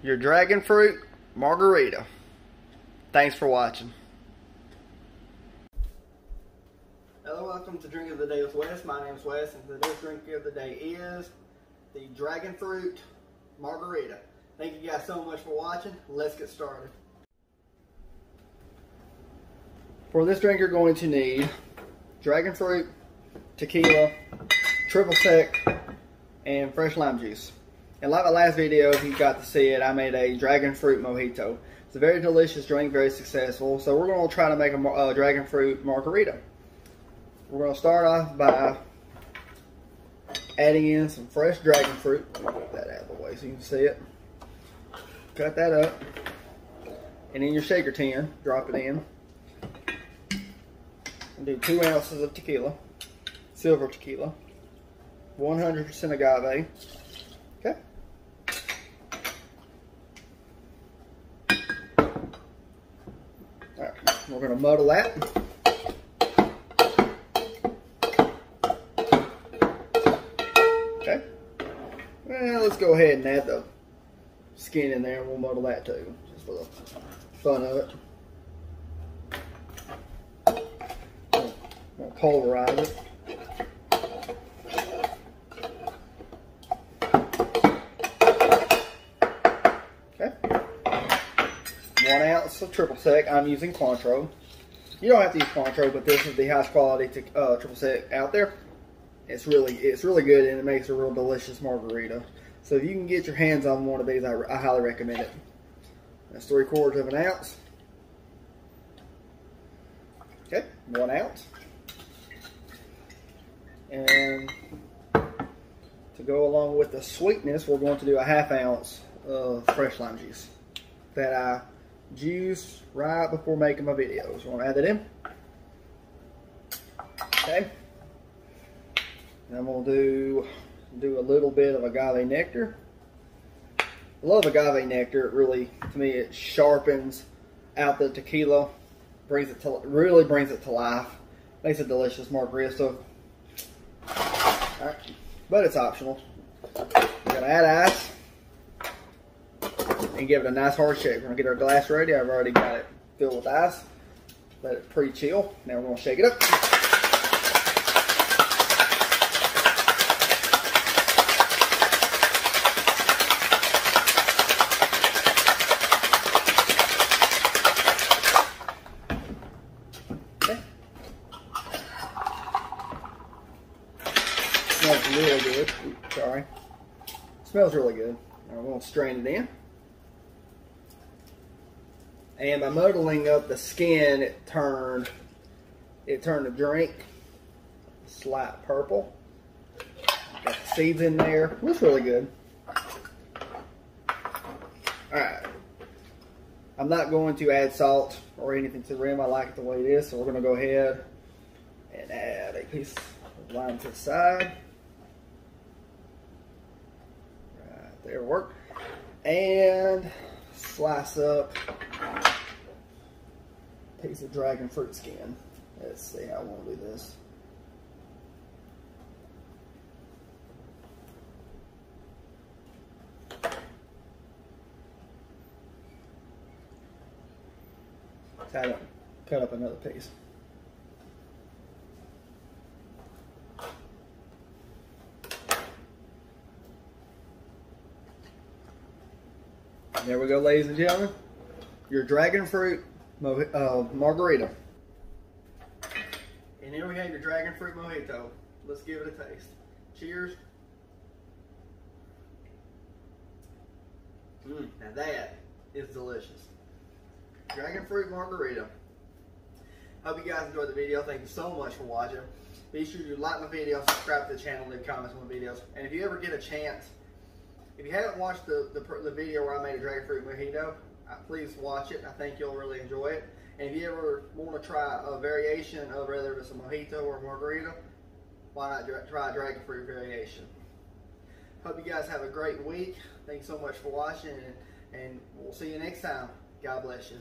your dragon fruit margarita. Thanks for watching. Hello, welcome to Drink of the Day with Wes. My name is Wes, and today's drink of the day is the dragon fruit margarita. Thank you guys so much for watching. Let's get started. For this drink, you're going to need dragon fruit, tequila, triple sec, and fresh lime juice. And like my last video, if you got to see it, I made a dragon fruit mojito. It's a very delicious drink, very successful. So we're going to try to make a dragon fruit margarita. We're going to start off by adding in some fresh dragon fruit. Get that out of the way so you can see it. Cut that up. And in your shaker tin, drop it in. And do 2 ounces of tequila, silver tequila, 100% agave. Okay. All right, we're going to muddle that. Okay. Well, let's go ahead and add the skin in there, and we'll muddle that too, just for the fun of it. We'll pulverize it. Okay. 1 ounce of triple sec. I'm using Cointreau. You don't have to use Cointreau, but this is the highest quality triple sec out there. It's really good, and it makes a real delicious margarita. So if you can get your hands on one of these, I highly recommend it. That's 3/4 of an ounce. Okay, 1 ounce. And to go along with the sweetness, we're going to do a 1/2 ounce of fresh lime juice that I juiced right before making my videos. We're going to add that in. Okay. And we'll do a little bit of agave nectar. I love agave nectar. It really, to me, it sharpens out the tequila, really brings it to life. Makes a delicious margarita. So, all right, but it's optional. We're gonna add ice and give it a nice hard shake. We're gonna get our glass ready. I've already got it filled with ice. Let it pre-chill. Now we're gonna shake it up. Smells really good. Oops, sorry. Smells really good. Now we're going to strain it in. And by muddling up the skin, it turned the drink slight purple. Got the seeds in there. It looks really good. Alright. I'm not going to add salt or anything to the rim. I like it the way it is. So we're going to go ahead and add a piece of lime to the side. There, work. And slice up a piece of dragon fruit skin. Let's see how I want to do this. Cut up another piece. There we go, ladies and gentlemen. Your dragon fruit margarita. And here we have your dragon fruit mojito. Let's give it a taste. Cheers. Now that is delicious. Dragon fruit margarita. Hope you guys enjoyed the video. Thank you so much for watching. Be sure to like my video, subscribe to the channel, leave comments on the videos. And if you ever get a chance, if you haven't watched the video where I made a dragon fruit mojito, please watch it. I think you'll really enjoy it. And if you ever want to try a variation of whether it's a mojito or a margarita, why not try a dragon fruit variation? Hope you guys have a great week. Thanks so much for watching, and we'll see you next time. God bless you.